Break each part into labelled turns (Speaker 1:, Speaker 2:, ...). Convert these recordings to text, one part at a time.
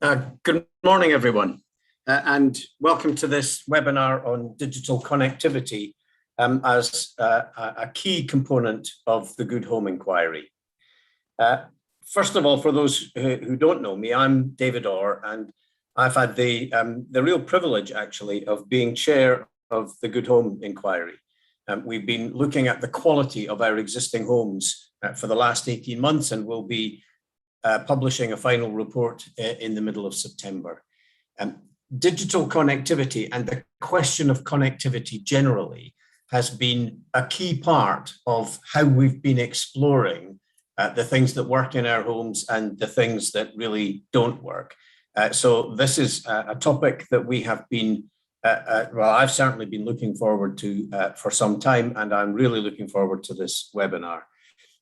Speaker 1: Good morning, everyone, and welcome to this webinar on digital connectivity as a key component of the Good Home Inquiry. First of all, for those who don't know me, I'm David Orr, and I've had the real privilege, actually, of being chair of the Good Home Inquiry. We've been looking at the quality of our existing homes for the last 18 months, and we'll be publishing a final report in the middle of September. Digital connectivity and the question of connectivity generally has been a key part of how we've been exploring the things that work in our homes and the things that really don't work. So this is a topic that we have been, well, I've certainly been looking forward to for some time, and I'm really looking forward to this webinar.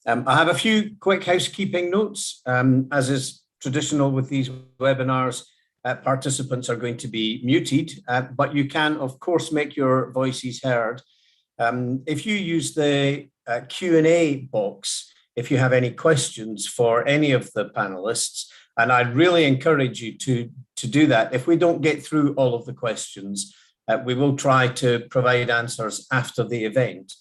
Speaker 1: I have a few quick housekeeping notes. As is traditional with these webinars, participants are going to be muted, but you can, of course, make your voices heard. If you use the Q&A box, if you have any questions for any of the panelists, and I'd really encourage you to do that. If we don't get through all of the questions, we will try to provide answers after the event.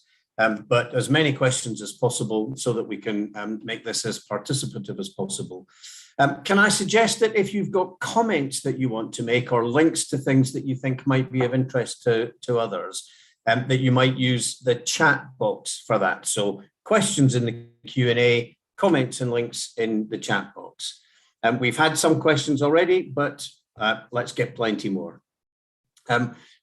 Speaker 1: But as many questions as possible so that we can make this as participative as possible. Can I suggest that if you've got comments that you want to make or links to things that you think might be of interest to others, that you might use the chat box for that. So questions in the Q&A, comments and links in the chat box. We've had some questions already, but let's get plenty more.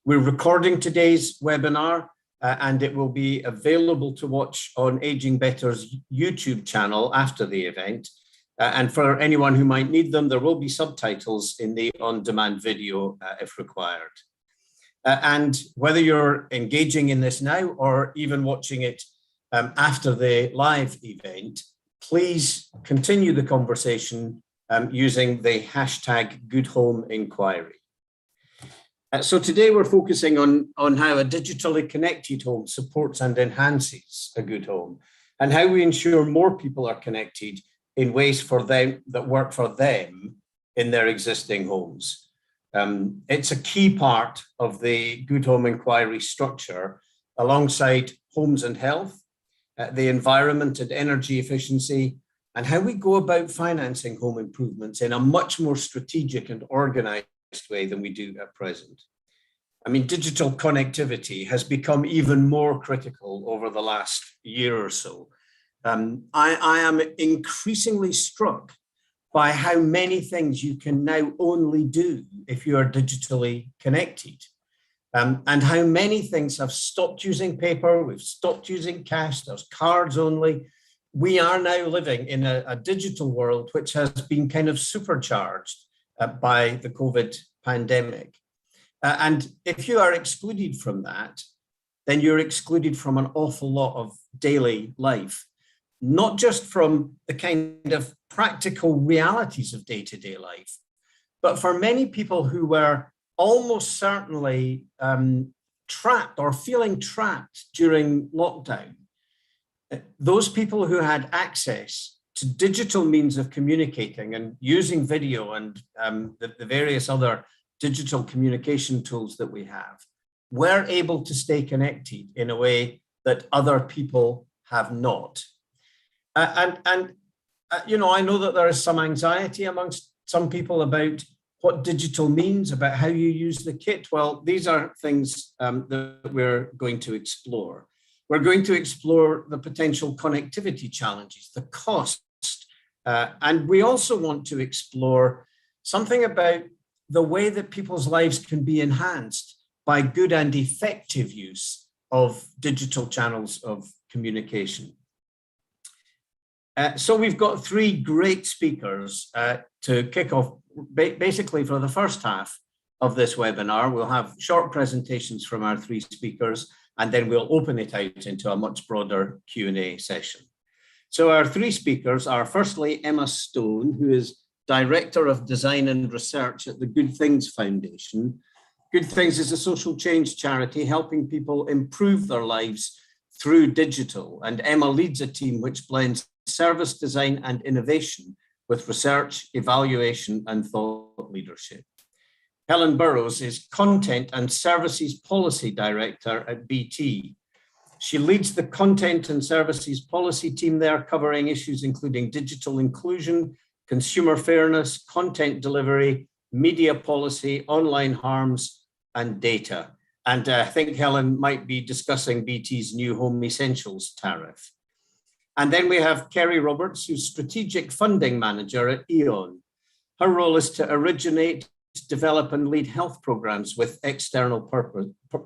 Speaker 1: We're recording today's webinar. And it will be available to watch on Aging Better's YouTube channel after the event. And for anyone who might need them, there will be subtitles in the on-demand video if required. And whether you're engaging in this now or even watching it after the live event, please continue the conversation using the hashtag #GoodHomeInquiry. So today we're focusing on how a digitally connected home supports and enhances a good home, and how we ensure more people are connected in ways for them that work for them in their existing homes. It's a key part of the Good Home Inquiry structure, alongside homes and health, the environment and energy efficiency, and how we go about financing home improvements in a much more strategic and organized way than we do at present. I mean, digital connectivity has become even more critical over the last year or so. I am increasingly struck by how many things you can now only do if you are digitally connected, and how many things have stopped using paper, we've stopped using cash, there's cards only. We are now living in a digital world which has been kind of supercharged by the COVID pandemic. And if you are excluded from that, then you're excluded from an awful lot of daily life, not just from the kind of practical realities of day-to-day life, but for many people who were almost certainly trapped or feeling trapped during lockdown. Those people who had access to digital means of communicating and using video and the various other digital communication tools that we have, were able to stay connected in a way that other people have not. You know, I know that there is some anxiety amongst some people about what digital means, about how you use the kit. Well, these are things that we're going to explore. We're going to explore the potential connectivity challenges, the cost, and we also want to explore something about the way that people's lives can be enhanced by good and effective use of digital channels of communication. So we've got three great speakers to kick off. Basically, for the first half of this webinar, we'll have short presentations from our three speakers, and then we'll open it out into a much broader Q&A session. So our three speakers are firstly Emma Stone, who is Director of Design and Research at the Good Things Foundation. Good Things is a social change charity helping people improve their lives through digital, and Emma leads a team which blends service design and innovation with research, evaluation, and thought leadership. Helen Burrows is Content and Services Policy Director at BT. She leads the Content and Services Policy team there, covering issues including digital inclusion, consumer fairness, content delivery, media policy, online harms, and data. And I think Helen might be discussing BT's new Home Essentials tariff. And then we have Kerry Roberts, who's Strategic Funding Manager at E.ON. Her role is to originate, develop, and lead health programs with external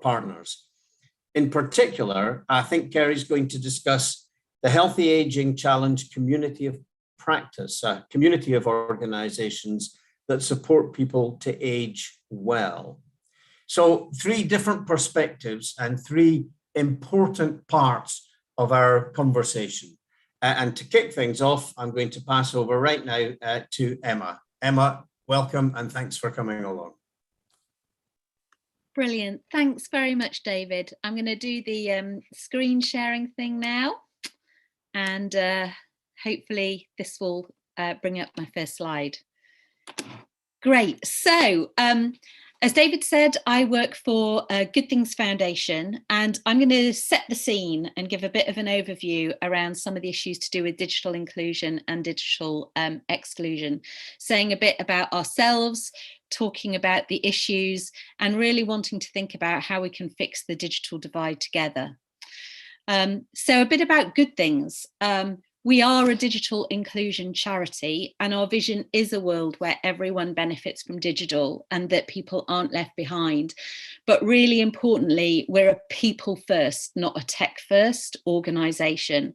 Speaker 1: partners. In particular, I think Kerry's going to discuss the Healthy Aging Challenge community of practice, a community of organizations that support people to age well. So 3 different perspectives and 3 important parts of our conversation. And to kick things off, I'm going to pass over right now to Emma. Emma, welcome and thanks for coming along.
Speaker 2: Brilliant. Thanks very much, David. I'm going to do the screen sharing thing now, and hopefully this will bring up my first slide. Great. So, as David said, I work for Good Things Foundation, and I'm going to set the scene and give a bit of an overview around some of the issues to do with digital inclusion and digital exclusion, saying a bit about ourselves, talking about the issues, and really wanting to think about how we can fix the digital divide together. So a bit about Good Things. We are a digital inclusion charity, and our vision is a world where everyone benefits from digital and that people aren't left behind. But really importantly, we're a people first, not a tech first organisation.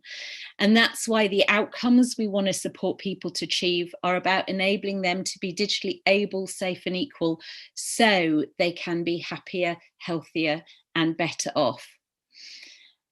Speaker 2: And that's why the outcomes we want to support people to achieve are about enabling them to be digitally able, safe and equal, so they can be happier, healthier and better off.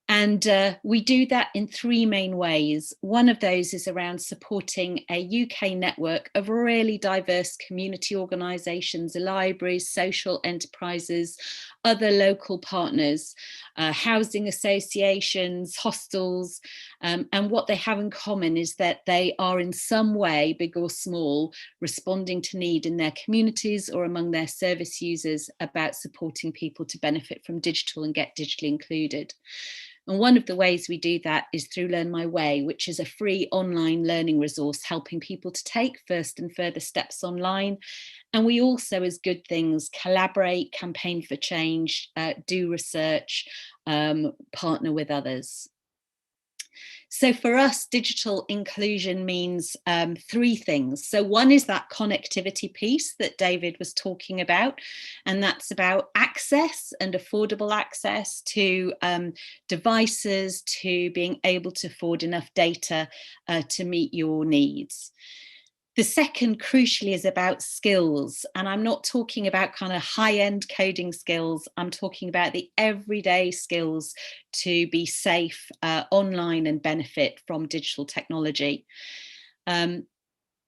Speaker 2: And we do that in 3 main ways. One of those is around supporting a UK network of really diverse community organisations, libraries, social enterprises, other local partners, housing associations, hostels, and what they have in common is that they are in some way, big or small, responding to need in their communities or among their service users about supporting people to benefit from digital and get digitally included. And one of the ways we do that is through Learn My Way, which is a free online learning resource helping people to take first and further steps online. And we also, as Good Things, collaborate, campaign for change, do research, partner with others. So for us, digital inclusion means 3 things. So one is that connectivity piece that David was talking about, and that's about access and affordable access to devices, to being able to afford enough data to meet your needs. The second, crucially, is about skills. And I'm not talking about kind of high-end coding skills. I'm talking about the everyday skills to be safe online and benefit from digital technology.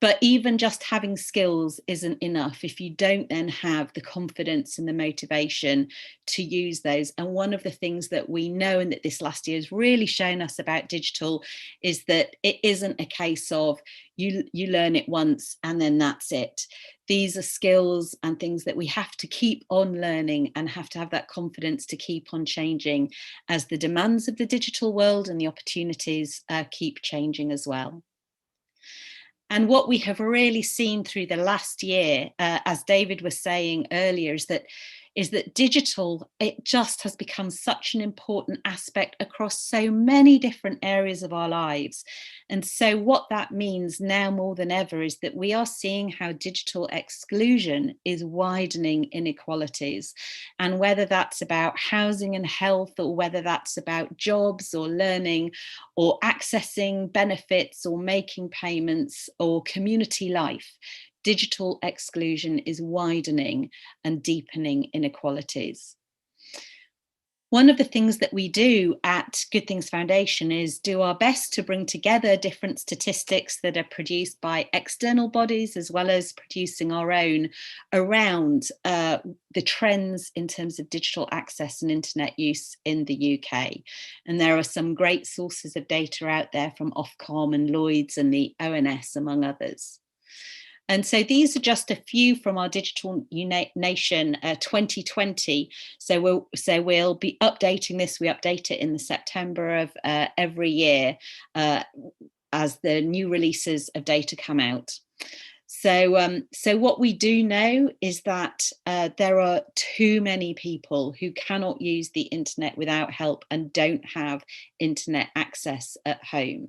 Speaker 2: But even just having skills isn't enough if you don't then have the confidence and the motivation to use those. And one of the things that we know and that this last year has really shown us about digital is that it isn't a case of you learn it once and then that's it. These are skills and things that we have to keep on learning and have to have that confidence to keep on changing as the demands of the digital world and the opportunities keep changing as well. And what we have really seen through the last year, as David was saying earlier, is that digital, it just has become such an important aspect across so many different areas of our lives. And so what that means now more than ever is that we are seeing how digital exclusion is widening inequalities. And whether that's about housing and health, or whether that's about jobs or learning or accessing benefits or making payments or community life, digital exclusion is widening and deepening inequalities. One of the things that we do at Good Things Foundation is do our best to bring together different statistics that are produced by external bodies, as well as producing our own, around the trends in terms of digital access and internet use in the UK. And there are some great sources of data out there from Ofcom and Lloyds and the ONS, among others. And so these are just a few from our Digital Nation 2020. So we'll be updating this. We update it in the September of every year as the new releases of data come out. So what we do know is that there are too many people who cannot use the internet without help and don't have internet access at home.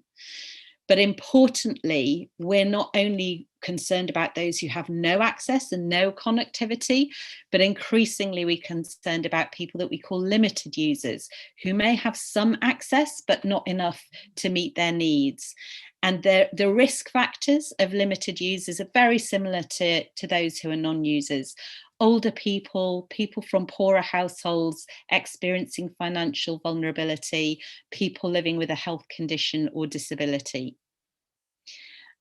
Speaker 2: But importantly, we're not only concerned about those who have no access and no connectivity, but increasingly we're concerned about people that we call limited users, who may have some access, but not enough to meet their needs. And the risk factors of limited users are very similar to those who are non-users. Older people, people from poorer households experiencing financial vulnerability, people living with a health condition or disability.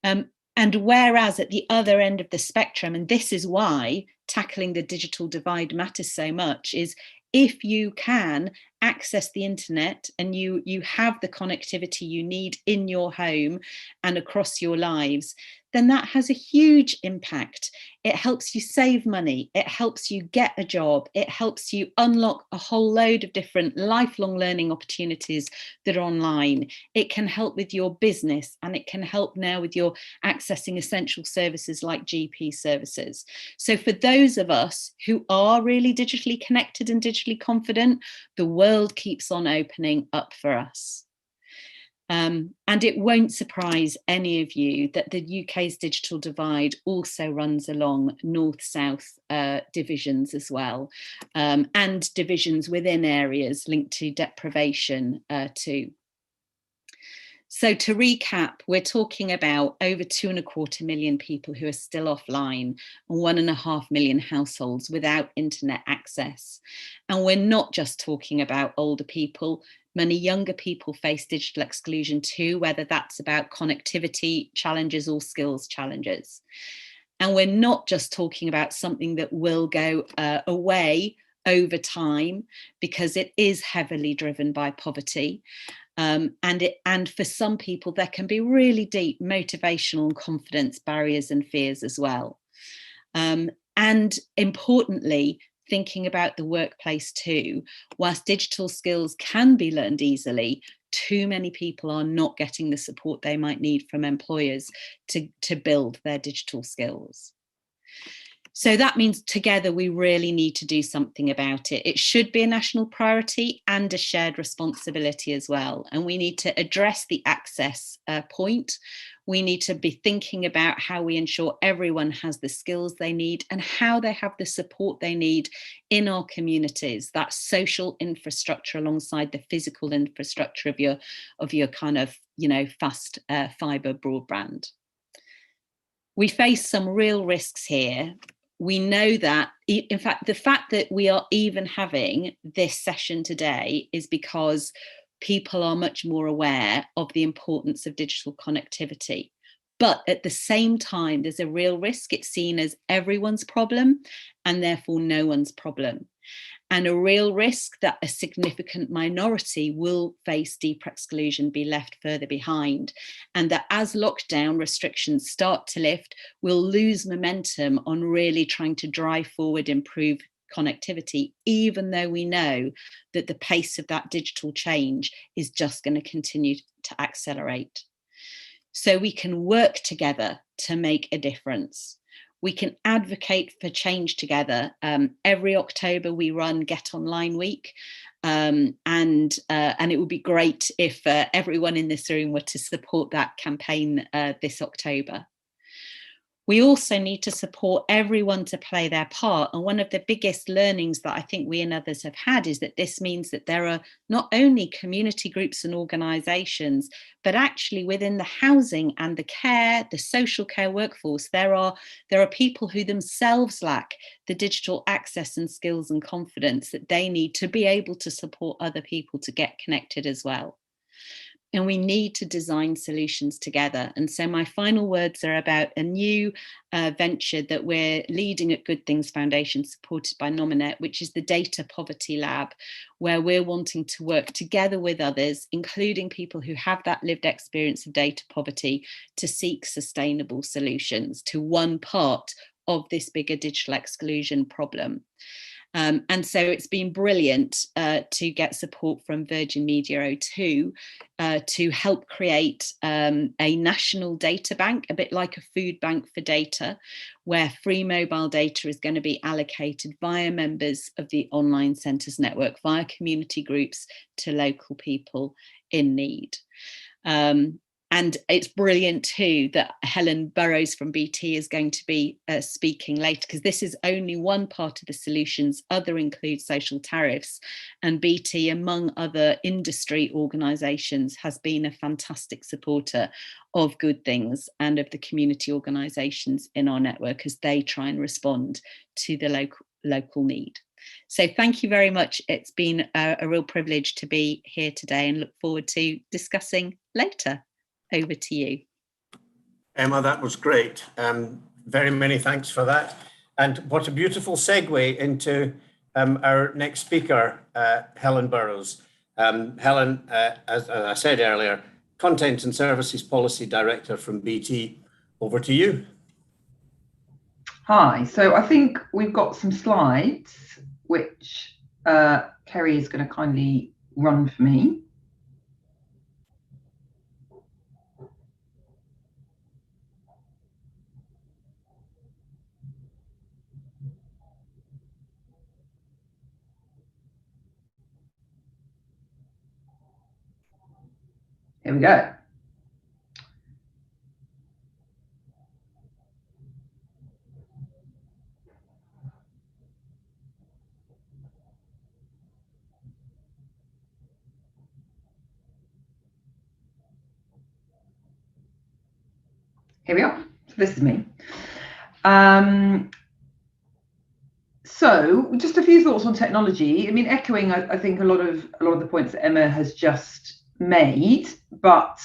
Speaker 2: And whereas at the other end of the spectrum, and this is why tackling the digital divide matters so much, is if you can access the internet and you have the connectivity you need in your home and across your lives, then that has a huge impact. It helps you save money, it helps you get a job, it helps you unlock a whole load of different lifelong learning opportunities that are online. It can help with your business, and it can help now with your accessing essential services like GP services. So for those of us who are really digitally connected and digitally confident, the world keeps on opening up for us. And it won't surprise any of you that the UK's digital divide also runs along north-south divisions as well, and divisions within areas linked to deprivation too. So to recap, we're talking about over 2.25 million people who are still offline and 1.5 million households without internet access. And we're not just talking about older people. Many younger people face digital exclusion too, whether that's about connectivity challenges or skills challenges. And we're not just talking about something that will go away over time, because it is heavily driven by poverty. And for some people, there can be really deep motivational and confidence barriers and fears as well. And importantly, thinking about the workplace too, whilst digital skills can be learned easily, too many people are not getting the support they might need from employers to build their digital skills. So that means together we really need to do something about it. It should be a national priority and a shared responsibility as well. And we need to address the access point. We need to be thinking about how we ensure everyone has the skills they need and how they have the support they need in our communities, that social infrastructure alongside the physical infrastructure of your kind of, fast fibre broadband. We face some real risks here. We know that, in fact, the fact that we are even having this session today is because people are much more aware of the importance of digital connectivity. But at the same time, there's a real risk it's seen as everyone's problem and therefore no one's problem. And a real risk that a significant minority will face deeper exclusion, be left further behind. And that as lockdown restrictions start to lift, we'll lose momentum on really trying to drive forward improved connectivity, even though we know that the pace of that digital change is just going to continue to accelerate. So we can work together to make a difference. We can advocate for change together. Every October we run Get Online Week, and it would be great if everyone in this room were to support that campaign this October. We also need to support everyone to play their part. And one of the biggest learnings that I think we and others have had is that this means that there are not only community groups and organisations, but actually within the housing and the care, the social care workforce, there are people who themselves lack the digital access and skills and confidence that they need to be able to support other people to get connected as well. And we need to design solutions together. And so my final words are about a new venture that we're leading at Good Things Foundation, supported by Nominet, which is the Data Poverty Lab, where we're wanting to work together with others, including people who have that lived experience of data poverty, to seek sustainable solutions to one part of this bigger digital exclusion problem. And so it's been brilliant to get support from Virgin Media O2 to help create a national data bank, a bit like a food bank for data, where free mobile data is going to be allocated via members of the online centres network, via community groups, to local people in need. And it's brilliant too that Helen Burrows from BT is going to be speaking later, because this is only one part of the solutions. Other include social tariffs, and BT, among other industry organisations, has been a fantastic supporter of Good Things and of the community organisations in our network as they try and respond to the local need. So thank you very much. It's been a real privilege to be here today, and look forward to discussing later. Over to you.
Speaker 1: Emma, that was great. Very many thanks for that. And what a beautiful segue into our next speaker, Helen Burrows. Helen, as I said earlier, Content and Services Policy Director from BT. Over to you.
Speaker 3: Hi, so I think we've got some slides, which Kerry is going to kindly run for me. Here we go. Here we are. So this is me. So just a few thoughts on technology. I mean, echoing, I think a lot of the points that Emma has just made, but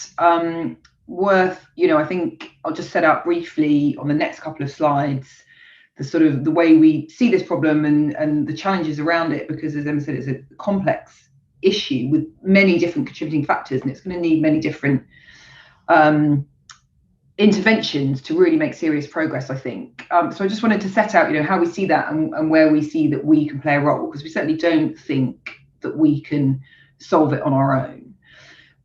Speaker 3: worth, I think I'll just set out briefly on the next couple of slides the way we see this problem and the challenges around it, because as Emma said, it's a complex issue with many different contributing factors, and it's going to need many different interventions to really make serious progress, I think. So I just wanted to set out, how we see that and where we see that we can play a role, because we certainly don't think that we can solve it on our own.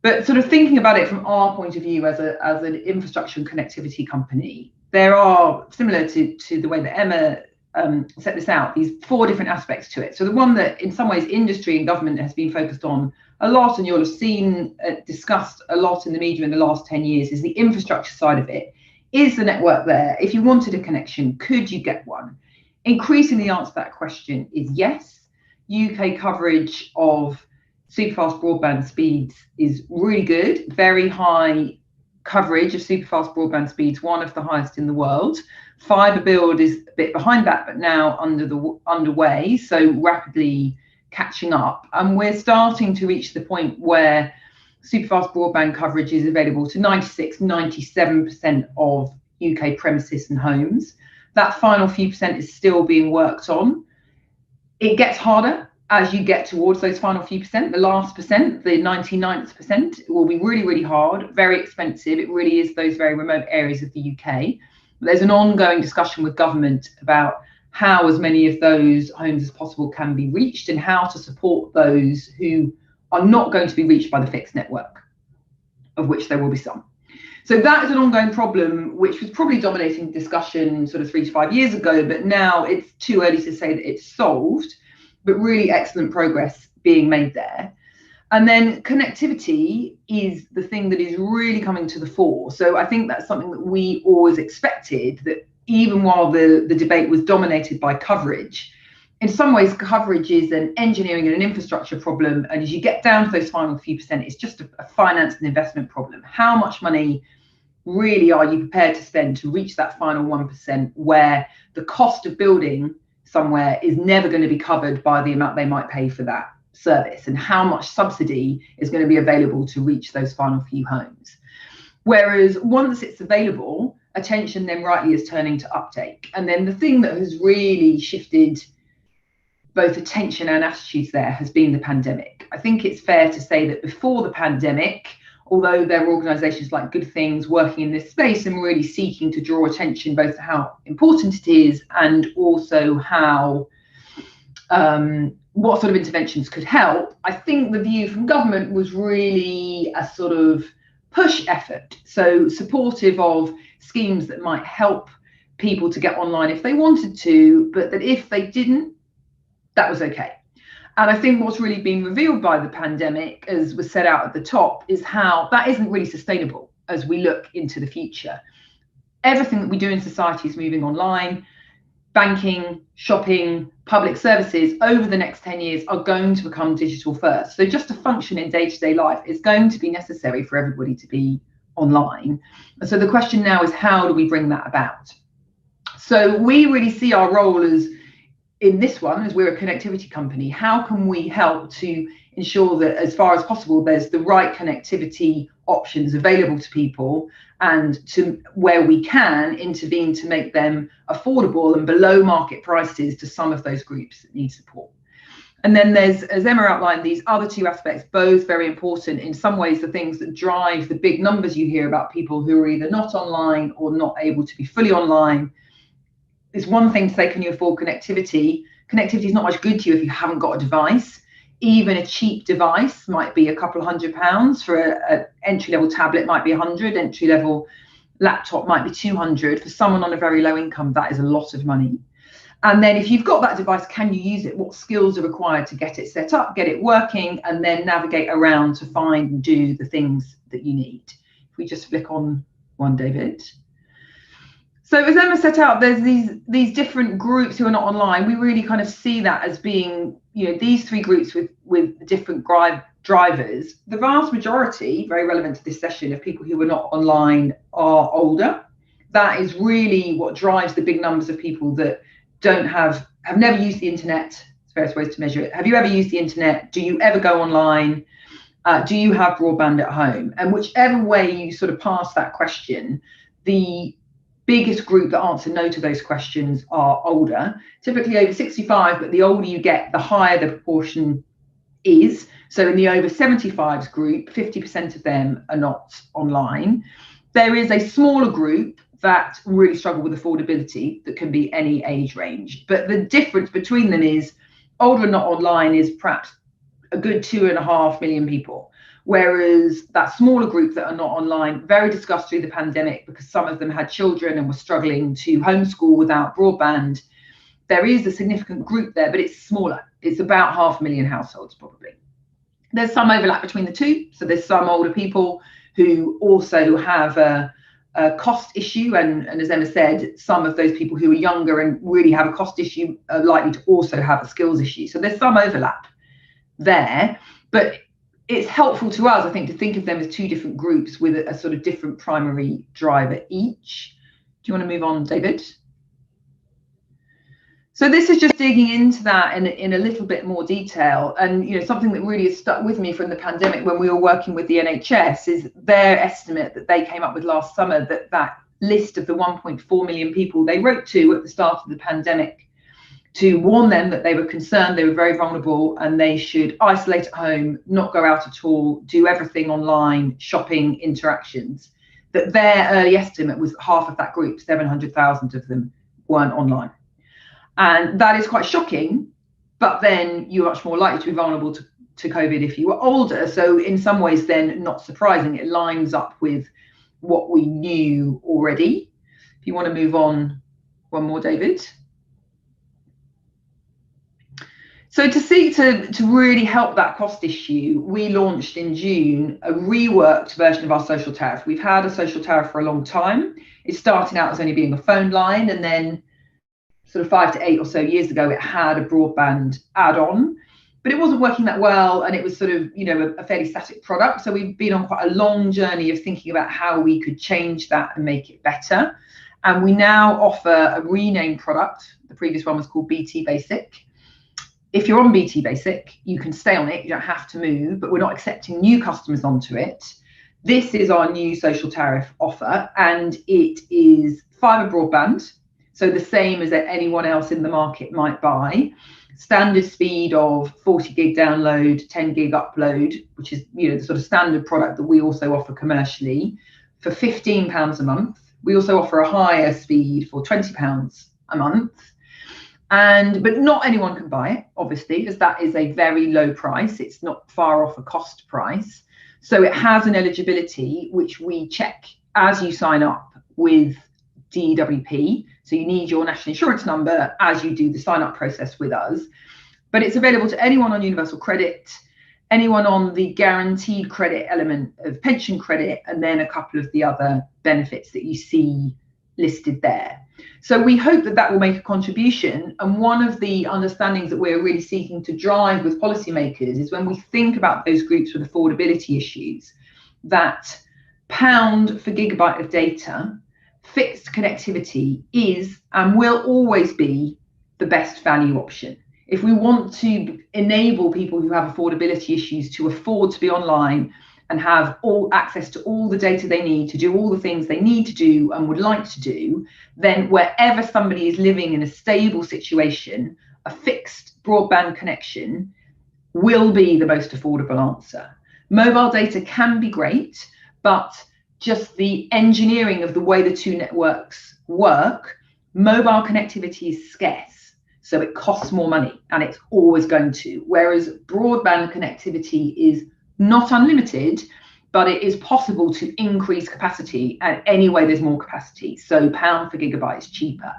Speaker 3: But sort of thinking about it from our point of view as an infrastructure and connectivity company, there are, similar to the way that Emma set this out, these 4 different aspects to it. So the one that in some ways industry and government has been focused on a lot, and you'll have seen discussed a lot in the media in the last 10 years, is the infrastructure side of it. Is the network there? If you wanted a connection, could you get one? Increasingly, the answer to that question is yes. UK coverage of superfast broadband speeds is really good, very high coverage of superfast broadband speeds, one of the highest in the world. Fibre build is a bit behind that, but now underway, so rapidly catching up. And we're starting to reach the point where superfast broadband coverage is available to 96-97% of UK premises and homes. That final few percent is still being worked on. It gets harder as you get towards those final few percent. The last percent, the 99th percent, will be really, really hard, very expensive. It really is those very remote areas of the UK. There's an ongoing discussion with government about how as many of those homes as possible can be reached, and how to support those who are not going to be reached by the fixed network, of which there will be some. So that is an ongoing problem, which was probably dominating discussion sort of 3 to 5 years ago, but now it's too early to say that it's solved, but really excellent progress being made there. And then connectivity is the thing that is really coming to the fore. So I think that's something that we always expected, that even while the debate was dominated by coverage, in some ways coverage is an engineering and an infrastructure problem. And as you get down to those final few percent, it's just a finance and investment problem. How much money really are you prepared to spend to reach that final 1%, where the cost of building somewhere is never going to be covered by the amount they might pay for that service, and how much subsidy is going to be available to reach those final few homes. Whereas once it's available, attention then rightly is turning to uptake. And then the thing that has really shifted both attention and attitudes there has been the pandemic. I think it's fair to say that before the pandemic, although there were organisations like Good Things working in this space and really seeking to draw attention both to how important it is and also how what sort of interventions could help, I think the view from government was really a sort of push effort. So supportive of schemes that might help people to get online if they wanted to, but that if they didn't, that was okay. And I think what's really been revealed by the pandemic, as was set out at the top, is how that isn't really sustainable as we look into the future. Everything that we do in society is moving online. Banking, shopping, public services over the next 10 years are going to become digital first. So just to function in day-to-day life is going to be necessary for everybody to be online. And so the question now is, how do we bring that about? So we really see our role as, in this one, as we're a connectivity company, how can we help to ensure that as far as possible there's the right connectivity options available to people, and to where we can intervene to make them affordable and below market prices to some of those groups that need support. And then there's, as Emma outlined, these other two aspects, both very important. In some ways, the things that drive the big numbers you hear about people who are either not online or not able to be fully online. It's one thing to say, can you afford connectivity? Connectivity is not much good to you if you haven't got a device. Even a cheap device might be a couple of £100. For an entry-level tablet might be 100, entry-level laptop might be 200. For someone on a very low income, that is a lot of money. And then if you've got that device, can you use it? What skills are required to get it set up, get it working, and then navigate around to find and do the things that you need? If we just flick on one, David. So as Emma set out, there's these different groups who are not online. We really kind of see that as being, you know, these three groups with different drivers. The vast majority, very relevant to this session, of people who are not online are older. That is really what drives the big numbers of people that have never used the internet. It's various ways to measure it. Have you ever used the internet? Do you ever go online? Do you have broadband at home? And whichever way you sort of pass that question, the biggest group that answer no to those questions are older, typically over 65, but the older you get, the higher the proportion is. So in the over 75s group, 50% of them are not online. There is a smaller group that really struggle with affordability that can be any age range. But the difference between them is older and not online is perhaps a good 2.5 million people. Whereas that smaller group that are not online, very discussed through the pandemic because some of them had children and were struggling to homeschool without broadband. There is a significant group there, but it's smaller. It's about 500,000 households probably. There's some overlap between the two. So there's some older people who also have a cost issue. And as Emma said, some of those people who are younger and really have a cost issue are likely to also have a skills issue. So there's some overlap there. But it's helpful to us, I think, to think of them as two different groups with a sort of different primary driver each. Do you want to move on, David? So this is just digging into that in a little bit more detail. And, you know, something that really has stuck with me from the pandemic when we were working with the NHS is their estimate that they came up with last summer, that list of the 1.4 million people they wrote to at the start of the pandemic to warn them that they were concerned, they were very vulnerable, and they should isolate at home, not go out at all, do everything online, shopping, interactions. That their early estimate was half of that group, 700,000 of them, weren't online. And that is quite shocking, but then you're much more likely to be vulnerable to COVID if you were older. So in some ways then not surprising, it lines up with what we knew already. If you want to move on one more, David. So to seek to really help that cost issue, we launched in June a reworked version of our social tariff. We've had a social tariff for a long time. It started out as only being a phone line, and then sort of 5 to 8 or so years ago, it had a broadband add-on, but it wasn't working that well, and it was sort of, you know, a fairly static product. So we've been on quite a long journey of thinking about how we could change that and make it better. And we now offer a renamed product. The previous one was called BT Basic. If you're on BT Basic, you can stay on it, you don't have to move, but we're not accepting new customers onto it. This is our new social tariff offer, and it is fibre broadband, so the same as that anyone else in the market might buy. Standard speed of 40 gig download, 10 gig upload, which is, you know, the sort of standard product that we also offer commercially for £15 a month. We also offer a higher speed for £20 a month. But not anyone can buy it, obviously, as that is a very low price. It's not far off a cost price. So it has an eligibility, which we check as you sign up with DWP. So you need your national insurance number as you do the sign up process with us. But it's available to anyone on universal credit, anyone on the guaranteed credit element of pension credit, and then a couple of the other benefits that you see listed there. So we hope that that will make a contribution. And one of the understandings that we're really seeking to drive with policymakers is when we think about those groups with affordability issues, that pound for gigabyte of data, fixed connectivity is and will always be the best value option. If we want to enable people who have affordability issues to afford to be online and have all access to all the data they need to do all the things they need to do and would like to do, then wherever somebody is living in a stable situation, a fixed broadband connection will be the most affordable answer. Mobile data can be great, but just the engineering of the way the two networks work, mobile connectivity is scarce, so it costs more money, and it's always going to. Whereas broadband connectivity is not unlimited, but it is possible to increase capacity, and anyway there's more capacity, so pound for gigabyte is cheaper.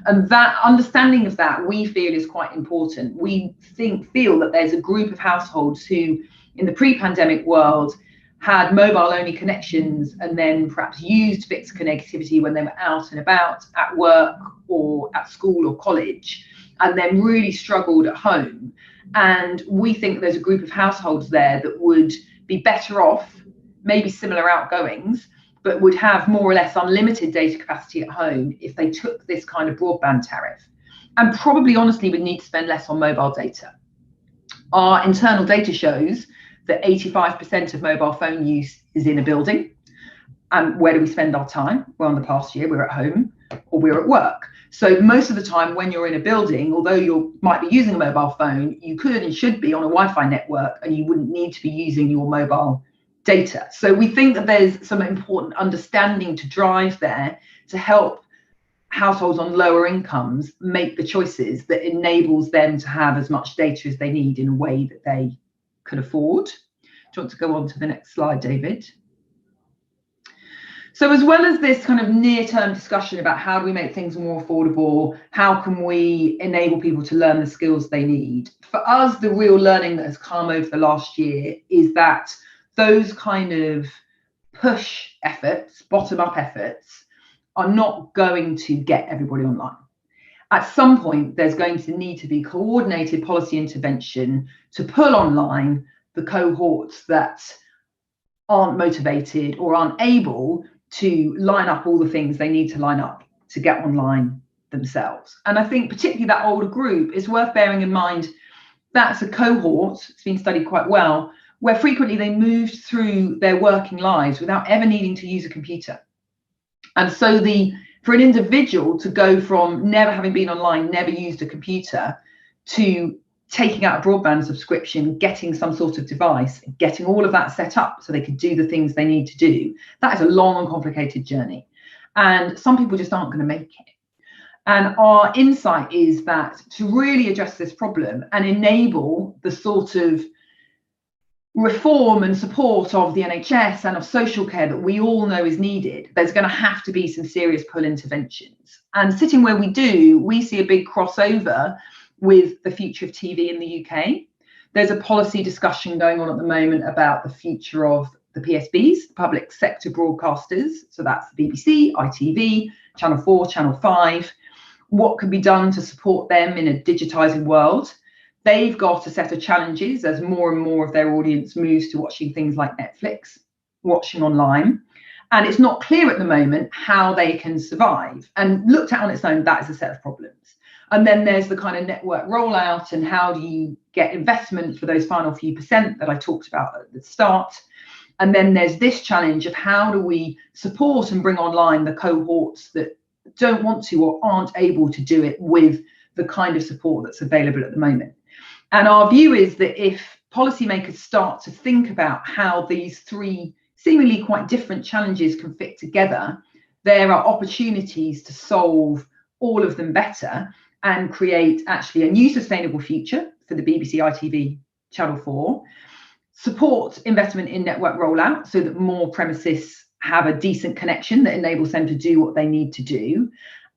Speaker 3: And that understanding of that, we feel, is quite important. We feel that there's a group of households who in the pre-pandemic world had mobile only connections and then perhaps used fixed connectivity when they were out and about at work or at school or college, and then really struggled at home. And we think there's a group of households there that would be better off, maybe similar outgoings, but would have more or less unlimited data capacity at home if they took this kind of broadband tariff, and probably honestly would need to spend less on mobile data. Our internal data shows that 85% of mobile phone use is in a building. And where do we spend our time? Well, in the past year, we're at home or we're at work. So most of the time when you're in a building, although you might be using a mobile phone, you could and should be on a Wi-Fi network, and you wouldn't need to be using your mobile data. So we think that there's some important understanding to drive there to help households on lower incomes make the choices that enables them to have as much data as they need in a way that they can afford. Do you want to go on to the next slide, David? So as well as this kind of near-term discussion about how do we make things more affordable, how can we enable people to learn the skills they need, for us, the real learning that has come over the last year is that those kind of push efforts, bottom-up efforts, are not going to get everybody online. At some point, there's going to need to be coordinated policy intervention to pull online the cohorts that aren't motivated or aren't able to line up all the things they need to line up to get online themselves. And I think particularly that older group is worth bearing in mind. That's a cohort, it's been studied quite well, where frequently they moved through their working lives without ever needing to use a computer. And so for an individual to go from never having been online, never used a computer, to taking out a broadband subscription, getting some sort of device, getting all of that set up so they could do the things they need to do, that is a long and complicated journey. And some people just aren't going to make it. And our insight is that to really address this problem and enable the sort of reform and support of the NHS and of social care that we all know is needed, there's going to have to be some serious pull interventions. And sitting where we do, we see a big crossover with the future of TV in the UK. There's a policy discussion going on at the moment about the future of the PSBs, public sector broadcasters. So that's the BBC, ITV, Channel 4, Channel 5. What can be done to support them in a digitising world? They've got a set of challenges as more and more of their audience moves to watching things like Netflix, watching online. And it's not clear at the moment how they can survive. And looked at on its own, that is a set of problems. And then there's the kind of network rollout and how do you get investment for those final few percent that I talked about at the start. And then there's this challenge of how do we support and bring online the cohorts that don't want to or aren't able to do it with the kind of support that's available at the moment. And our view is that if policymakers start to think about how these three seemingly quite different challenges can fit together, there are opportunities to solve all of them better and create actually a new sustainable future for the BBC, ITV, Channel 4, support investment in network rollout so that more premises have a decent connection that enables them to do what they need to do,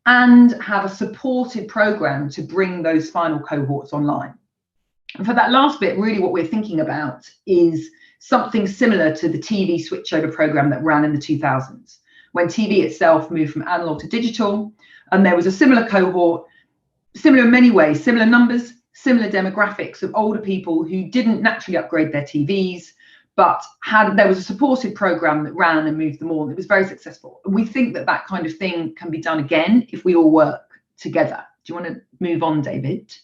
Speaker 3: and have a supported programme to bring those final cohorts online. And for that last bit, really what we're thinking about is something similar to the TV switchover programme that ran in the 2000s, when TV itself moved from analog to digital, and there was a similar cohort, similar in many ways, similar numbers, similar demographics of older people who didn't naturally upgrade their TVs, but there was a supported programme that ran and moved them all. It was very successful. We think that that kind of thing can be done again if we all work together. Do you want to move on, David?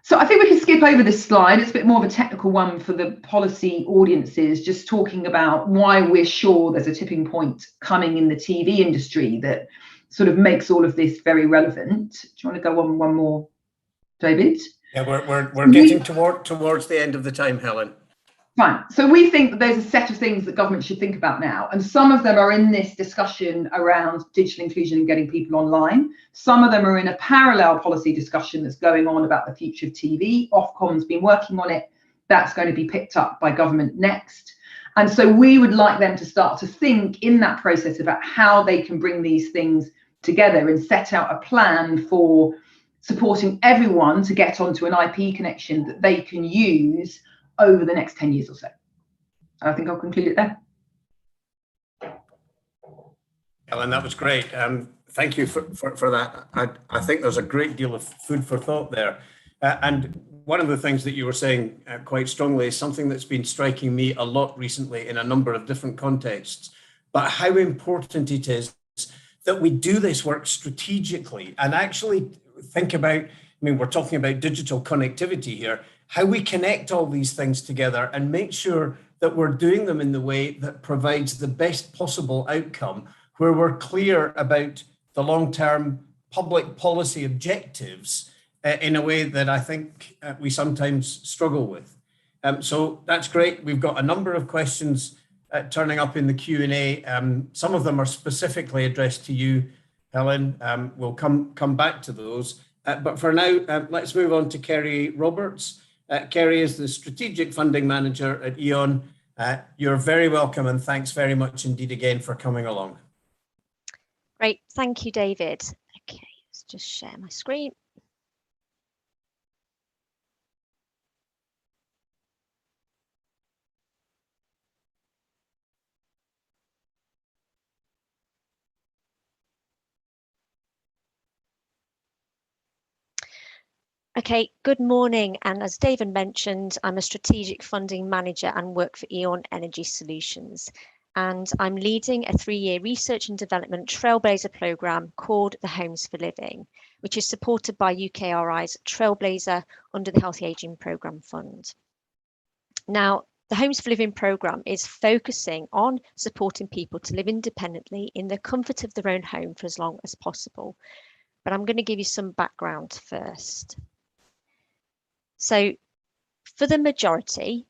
Speaker 3: So I think we can skip over this slide. It's a bit more of a technical one for the policy audiences, just talking about why we're sure there's a tipping point coming in the TV industry that sort of makes all of this very relevant. Do you want to go on one more, David?
Speaker 1: Yeah, we're getting towards the end of the time, Helen.
Speaker 3: Fine. So we think that there's a set of things that government should think about now. And some of them are in this discussion around digital inclusion and getting people online. Some of them are in a parallel policy discussion that's going on about the future of TV. Ofcom's been working on it. That's going to be picked up by government next. And so we would like them to start to think in that process about how they can bring these things together and set out a plan for supporting everyone to get onto an IP connection that they can use over the next 10 years or so. I think I'll conclude it there.
Speaker 1: Ellen, that was great. Thank you for that. I think there's a great deal of food for thought there. And one of the things that you were saying quite strongly is something that's been striking me a lot recently in a number of different contexts, but how important it is that we do this work strategically and actually think about, I mean, we're talking about digital connectivity here, how we connect all these things together and make sure that we're doing them in the way that provides the best possible outcome, where we're clear about the long-term public policy objectives in a way that I think we sometimes struggle with. So that's great. We've got a number of questions turning up in the Q&A. Some of them are specifically addressed to you, Helen. We'll come back to those. But for now, let's move on to Kerry Roberts. Kerry is the Strategic Funding Manager at E.ON. You're very welcome, and thanks very much indeed again for coming along.
Speaker 4: Great, thank you, David. Okay, let's just share my screen. Okay, good morning. And as David mentioned, I'm a strategic funding manager and work for E.ON Energy Solutions. And I'm leading a 3-year research and development trailblazer programme called the Homes for Living, which is supported by UKRI's Trailblazer under the Healthy Ageing Programme Fund. Now, the Homes for Living programme is focusing on supporting people to live independently in the comfort of their own home for as long as possible. But I'm going to give you some background first. So for the majority,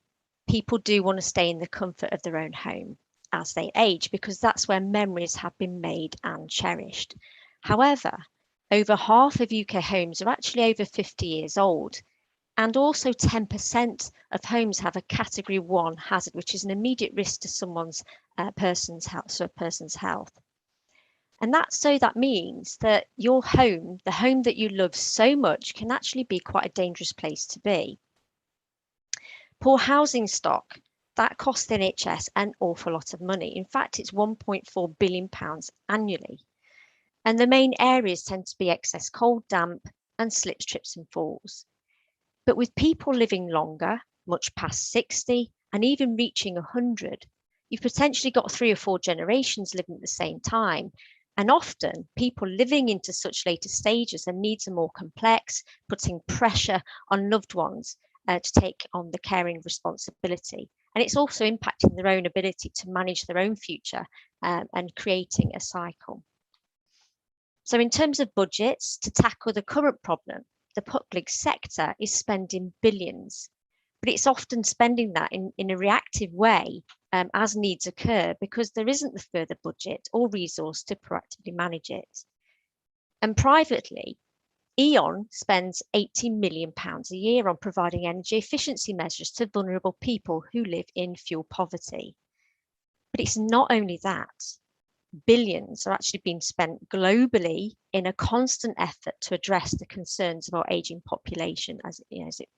Speaker 4: people do want to stay in the comfort of their own home as they age, because that's where memories have been made and cherished. However, over half of UK homes are actually over 50 years old, and also 10% of homes have a Category 1 hazard, which is an immediate risk to someone's person's health. And that means that your home, the home that you love so much, can actually be quite a dangerous place to be. Poor housing stock, that costs the NHS an awful lot of money. In fact, it's £1.4 billion annually. And the main areas tend to be excess cold, damp, and slips, trips and falls. But with people living longer, much past 60, and even reaching 100, you've potentially got 3 or 4 generations living at the same time. And often people living into such later stages, their needs are more complex, putting pressure on loved ones to take on the caring responsibility. And it's also impacting their own ability to manage their own future and creating a cycle. So in terms of budgets, to tackle the current problem, the public sector is spending billions, but it's often spending that in a reactive way as needs occur, because there isn't the further budget or resource to proactively manage it. And privately, E.ON spends £80 million a year on providing energy efficiency measures to vulnerable people who live in fuel poverty. But it's not only that. Billions are actually being spent globally in a constant effort to address the concerns of our aging population as it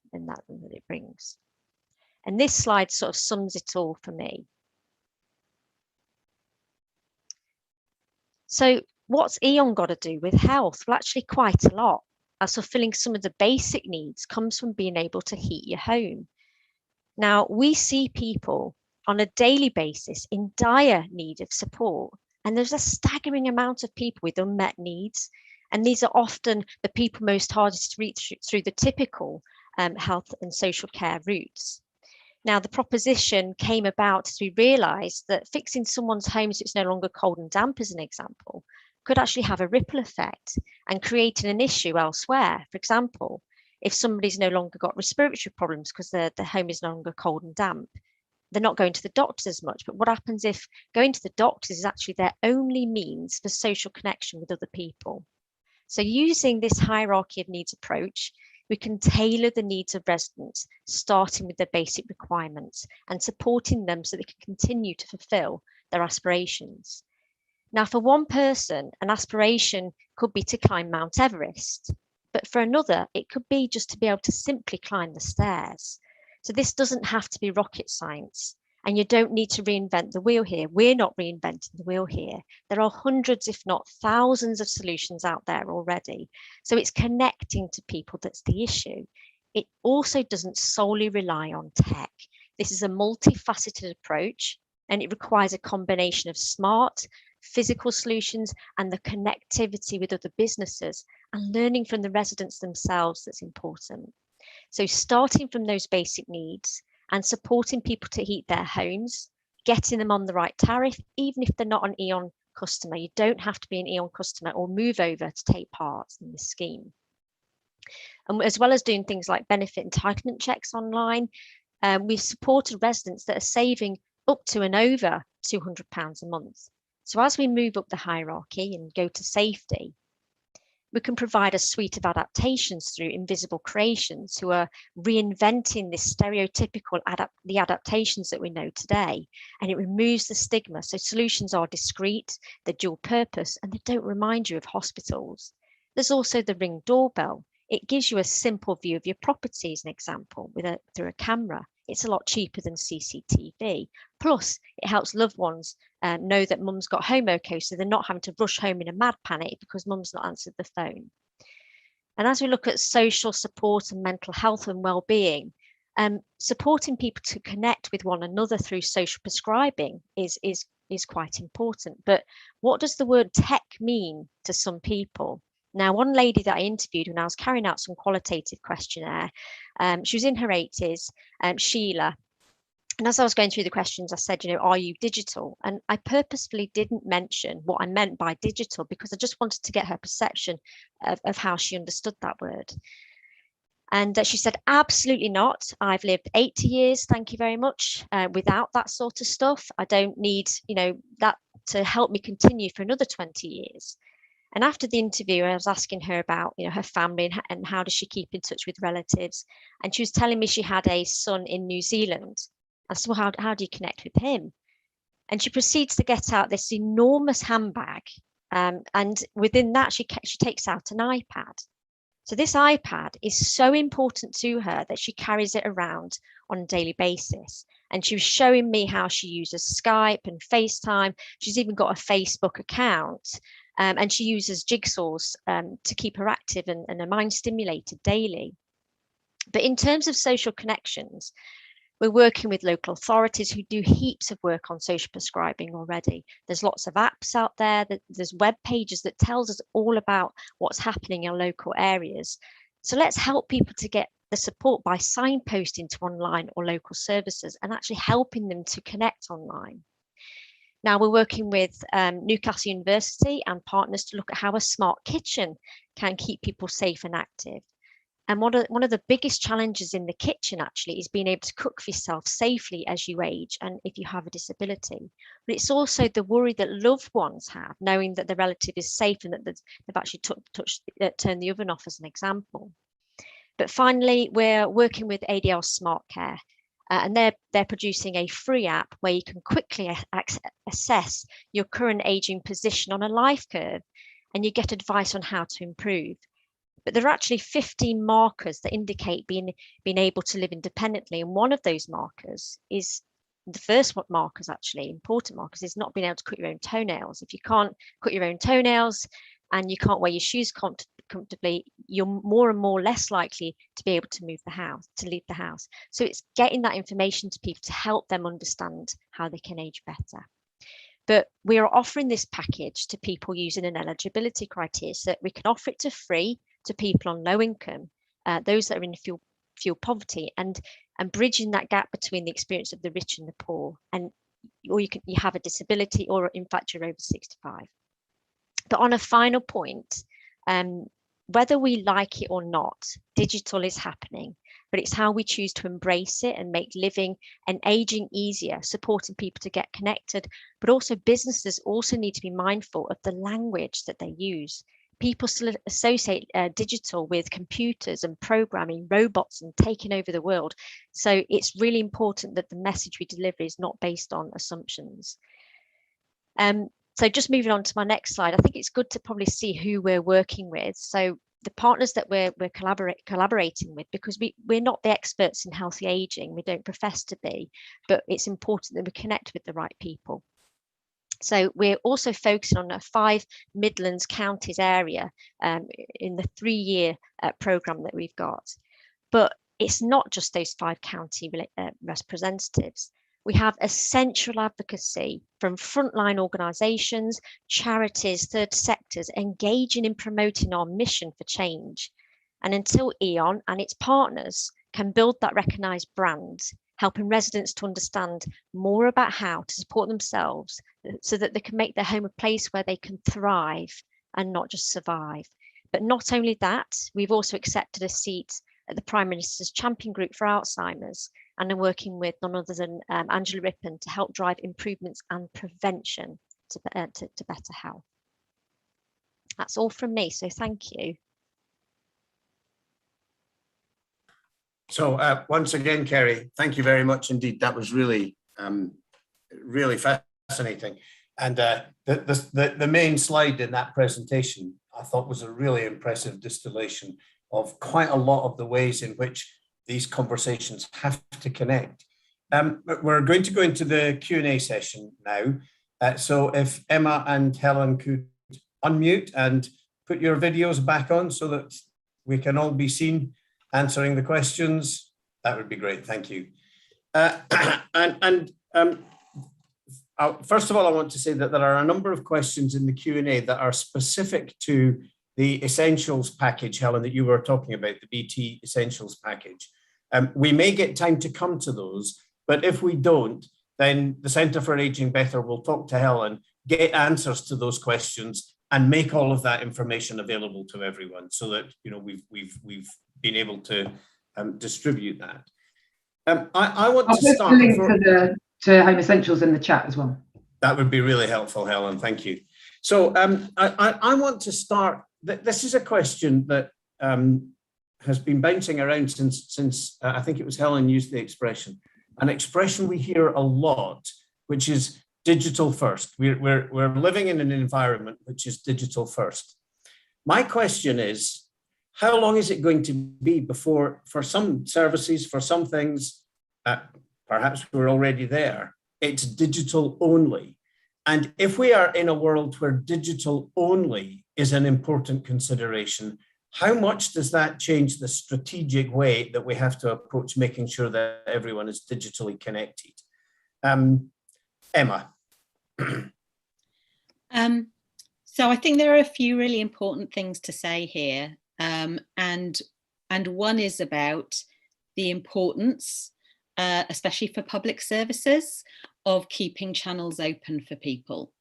Speaker 4: brings. And this slide sort of sums it all for me. So what's E.ON got to do with health? Well, actually quite a lot, as fulfilling some of the basic needs comes from being able to heat your home. Now, we see people on a daily basis in dire need of support, and there's a staggering amount of people with unmet needs, and these are often the people most hardest to reach through the typical health and social care routes. Now, the proposition came about as we realised that fixing someone's home so it's no longer cold and damp, as an example, could actually have a ripple effect and creating an issue elsewhere. For example, if somebody's no longer got respiratory problems because the home is no longer cold and damp, they're not going to the doctors as much. But what happens if going to the doctors is actually their only means for social connection with other people? So using this hierarchy of needs approach, we can tailor the needs of residents, starting with their basic requirements and supporting them so they can continue to fulfill their aspirations. Now, for one person, an aspiration could be to climb Mount Everest, but for another, it could be just to be able to simply climb the stairs. So this doesn't have to be rocket science, and you don't need to reinvent the wheel here. We're not reinventing the wheel here. There are hundreds, if not thousands, of solutions out there already. So it's connecting to people that's the issue. It also doesn't solely rely on tech. This is a multifaceted approach, and it requires a combination of smart, physical solutions and the connectivity with other businesses and learning from the residents themselves that's important. So starting from those basic needs and supporting people to heat their homes, getting them on the right tariff, even if they're not an E.ON customer. You don't have to be an E.ON customer or move over to take part in this scheme. And as well as doing things like benefit entitlement checks online, we've supported residents that are saving up to and over £200 a month. So as we move up the hierarchy and go to safety, we can provide a suite of adaptations through Invisible Creations, who are reinventing this stereotypical the adaptations that we know today, and it removes the stigma. So solutions are discreet, they're dual purpose, and they don't remind you of hospitals. There's also the Ring Doorbell. It gives you a simple view of your property, as an example, through a camera. It's a lot cheaper than CCTV. Plus, it helps loved ones know that mum's got home okay, so they're not having to rush home in a mad panic because mum's not answered the phone. And as we look at social support and mental health and well-being, supporting people to connect with one another through social prescribing is quite important. But what does the word tech mean to some people? Now, one lady that I interviewed when I was carrying out some qualitative questionnaire, she was in her 80s, Sheila. And as I was going through the questions, I said, are you digital? And I purposefully didn't mention what I meant by digital because I just wanted to get her perception of how she understood that word. And she said, absolutely not. I've lived 80 years, thank you very much, without that sort of stuff. I don't need, that to help me continue for another 20 years. And after the interview, I was asking her about, her family and how does she keep in touch with relatives. And she was telling me she had a son in New Zealand. I said, well, how do you connect with him? And she proceeds to get out this enormous handbag And within that, she takes out an iPad. So this iPad is so important to her that she carries it around on a daily basis. And she was showing me how she uses Skype and FaceTime. She's even got a Facebook account. And she uses jigsaws to keep her active and her mind stimulated daily. But in terms of social connections, we're working with local authorities who do heaps of work on social prescribing already. There's lots of apps out there. There's web pages that tells us all about what's happening in local areas. So let's help people to get the support by signposting to online or local services and actually helping them to connect online. Now we're working with Newcastle University and partners to look at how a smart kitchen can keep people safe and active. And one of the biggest challenges in the kitchen actually is being able to cook for yourself safely as you age and if you have a disability. But it's also the worry that loved ones have, knowing that the relative is safe and that they've actually turned the oven off, as an example. But finally, we're working with ADL Smart Care, and they're producing a free app where you can quickly assess your current aging position on a life curve, and you get advice on how to improve. But there are actually 15 markers that indicate being able to live independently. And one of those markers is the first markers, actually, important markers, is not being able to cut your own toenails. If you can't cut your own toenails and you can't wear your shoes comfortably, you're more and more less likely to be able to leave the house. So it's getting that information to people to help them understand how they can age better. But we are offering this package to people using an eligibility criteria, so that we can offer it free to people on low income, those that are in fuel poverty, and bridging that gap between the experience of the rich and the poor. Or you have a disability, or in fact you're over 65. But on a final point, whether we like it or not, digital is happening, but it's how we choose to embrace it and make living and aging easier, supporting people to get connected. But also businesses also need to be mindful of the language that they use. People still associate digital with computers and programming, robots and taking over the world. So it's really important that the message we deliver is not based on assumptions. So just moving on to my next slide, I think it's good to probably see who we're working with. So the partners that we're collaborating with, because we're not the experts in healthy aging, we don't profess to be, but it's important that we connect with the right people. So we're also focusing on a 5 Midlands counties area in the 3-year programme that we've got. But it's not just those 5 county representatives. We have essential advocacy from frontline organisations, charities, third sectors, engaging in promoting our mission for change. And until E.ON and its partners can build that recognised brand, helping residents to understand more about how to support themselves so that they can make their home a place where they can thrive and not just survive. But not only that, we've also accepted a seat at the Prime Minister's Champion Group for Alzheimer's, and are working with none other than Angela Rippon to help drive improvements and prevention to better health. That's all from me, so thank you.
Speaker 1: So once again, Kerry, thank you very much indeed. That was really, really fascinating. And the main slide in that presentation, I thought, was a really impressive distillation of quite a lot of the ways in which these conversations have to connect. We're going to go into the Q&A session now. So if Emma and Helen could unmute and put your videos back on so that we can all be seen answering the questions, that would be great. Thank you. First of all, I want to say that there are a number of questions in the Q&A that are specific to the Essentials package, Helen, that you were talking about, the BT Essentials package. We may get time to come to those, but if we don't, then the Centre for Aging Better will talk to Helen, get answers to those questions, and make all of that information available to everyone, so that we've been able to distribute that. I want to start.
Speaker 3: I'll put the link to Home Essentials in the chat as well. That
Speaker 1: would be really helpful, Helen. Thank you. So I want to start. This is a question that has been bouncing around since I think it was Helen used the expression, an expression we hear a lot, which is digital first. We're living in an environment which is digital first. My question is, how long is it going to be before, for some services, for some things, perhaps we're already there, it's digital only? And if we are in a world where digital only is an important consideration, how much does that change the strategic way that we have to approach making sure that everyone is digitally connected? Emma.
Speaker 2: So I think there are a few really important things to say here. And one is about the importance, especially for public services, of keeping channels open for people.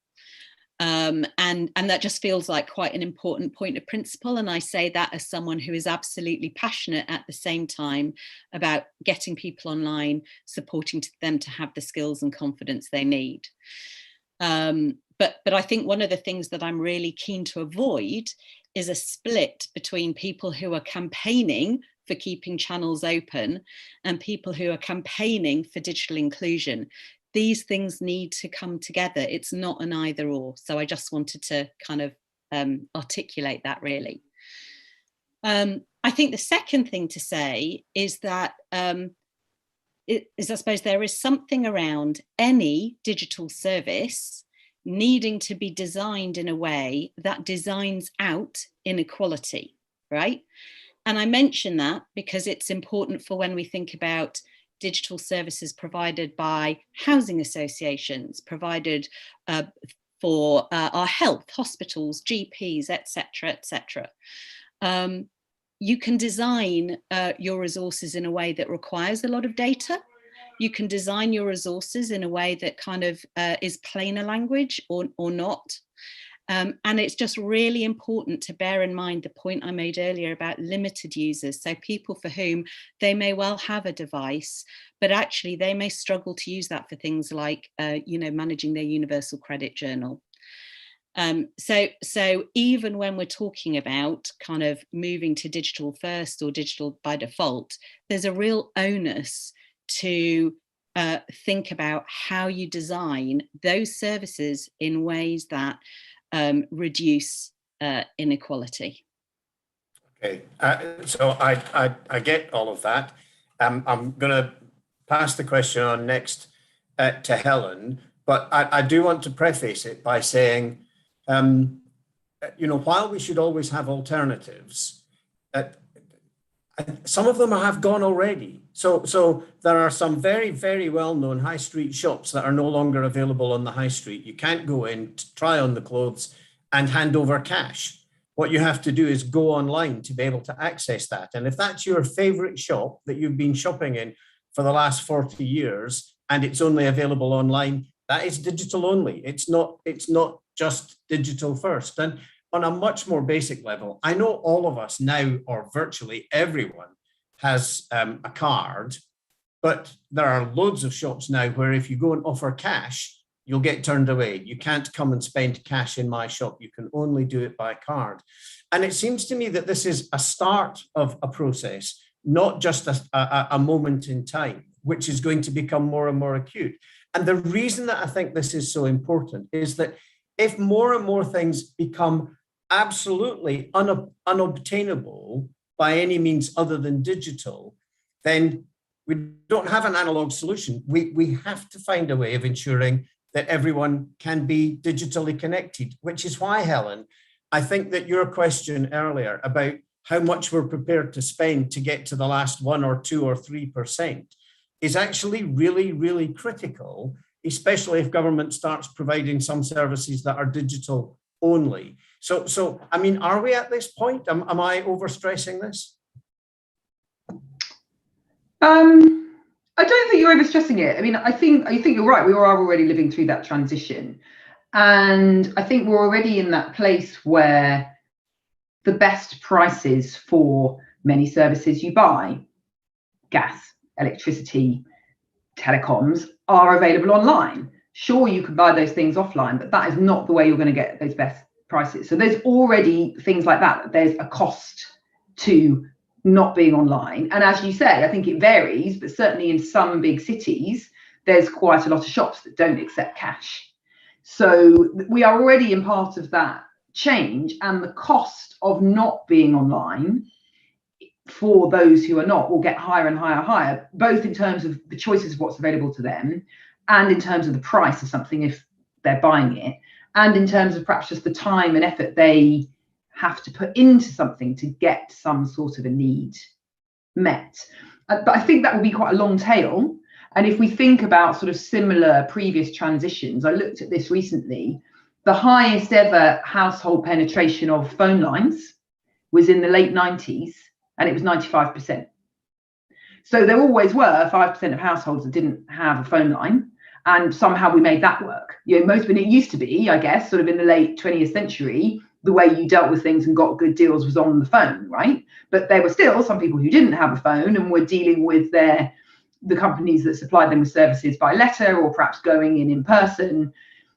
Speaker 2: And that just feels like quite an important point of principle. And I say that as someone who is absolutely passionate at the same time about getting people online, supporting them to have the skills and confidence they need. But I think one of the things that I'm really keen to avoid is a split between people who are campaigning for keeping channels open and people who are campaigning for digital inclusion. These things need to come together. It's not an either or. So I just wanted to kind of articulate that really. I think the second thing to say is that I suppose there is something around any digital service needing to be designed in a way that designs out inequality, right? And I mention that because it's important for when we think about digital services provided by housing associations, provided for our health, hospitals, GPs, etc., etc. You can design your resources in a way that requires a lot of data. You can design your resources in a way that kind of is plainer language or not. And it's just really important to bear in mind the point I made earlier about limited users. So people for whom they may well have a device, but actually they may struggle to use that for things like, managing their universal credit journal. So even when we're talking about kind of moving to digital first or digital by default, there's a real onus to think about how you design those services in ways that reduce inequality.
Speaker 1: Okay, so I get all of that. I'm going to pass the question on next to Helen, but I do want to preface it by saying, while we should always have alternatives, some of them have gone already. So there are some very, very well-known high street shops that are no longer available on the high street. You can't go in, try on the clothes and hand over cash. What you have to do is go online to be able to access that. And if that's your favorite shop that you've been shopping in for the last 40 years and it's only available online, that is digital only. It's not just digital first. And on a much more basic level, I know all of us now, or virtually everyone, has a card, but there are loads of shops now where if you go and offer cash, you'll get turned away. You can't come and spend cash in my shop. You can only do it by card. And it seems to me that this is a start of a process, not just a moment in time, which is going to become more and more acute. And the reason that I think this is so important is that if more and more things become absolutely unobtainable by any means other than digital, then we don't have an analog solution. We have to find a way of ensuring that everyone can be digitally connected, which is why, Helen, I think that your question earlier about how much we're prepared to spend to get to the last 1 or 2 or 3% is actually really, really critical, especially if government starts providing some services that are digital only. So I mean, are we at this point? Am I overstressing this?
Speaker 3: I don't think you're overstressing it. I mean, I think you're right. We are already living through that transition. And I think we're already in that place where the best prices for many services you buy, gas, electricity, telecoms, are available online. Sure, you can buy those things offline, but that is not the way you're going to get those best prices. So there's already things like that. There's a cost to not being online. And as you say, I think it varies, but certainly in some big cities, there's quite a lot of shops that don't accept cash. So we are already in part of that change, and the cost of not being online for those who are not will get higher and higher and higher, both in terms of the choices of what's available to them and in terms of the price of something if they're buying it, and in terms of perhaps just the time and effort they have to put into something to get some sort of a need met. But I think that will be quite a long tail. And if we think about sort of similar previous transitions, I looked at this recently, the highest ever household penetration of phone lines was in the late 90s, and it was 95%. So there always were 5% of households that didn't have a phone line, and somehow we made that work. You know, most of it used to be, I guess, sort of in the late 20th century, the way you dealt with things and got good deals was on the phone, right? But there were still some people who didn't have a phone and were dealing with the companies that supplied them with services by letter or perhaps going in person.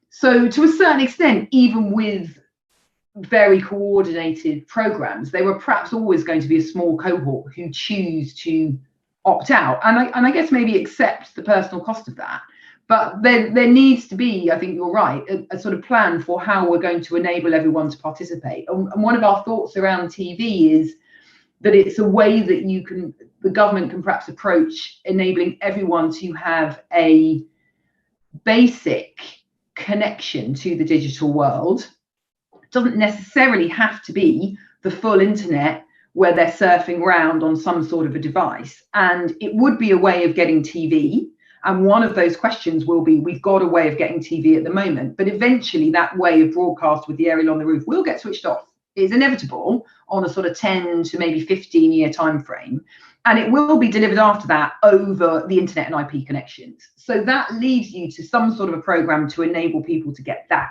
Speaker 3: So to a certain extent, even with very coordinated programs, there were perhaps always going to be a small cohort who choose to opt out, and I guess maybe accept the personal cost of that. But there needs to be, I think you're right, a sort of plan for how we're going to enable everyone to participate. And one of our thoughts around TV is that it's a way that the government can perhaps approach enabling everyone to have a basic connection to the digital world. It doesn't necessarily have to be the full internet where they're surfing around on some sort of a device. And it would be a way of getting TV. And one of those questions will be, we've got a way of getting TV at the moment, but eventually that way of broadcast with the aerial on the roof will get switched off. It's inevitable on a sort of 10 to maybe 15-year time frame. And it will be delivered after that over the internet and IP connections. So that leaves you to some sort of a program to enable people to get that.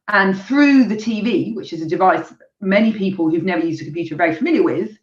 Speaker 3: And through the TV, which is a device many people who've never used a computer are very familiar with,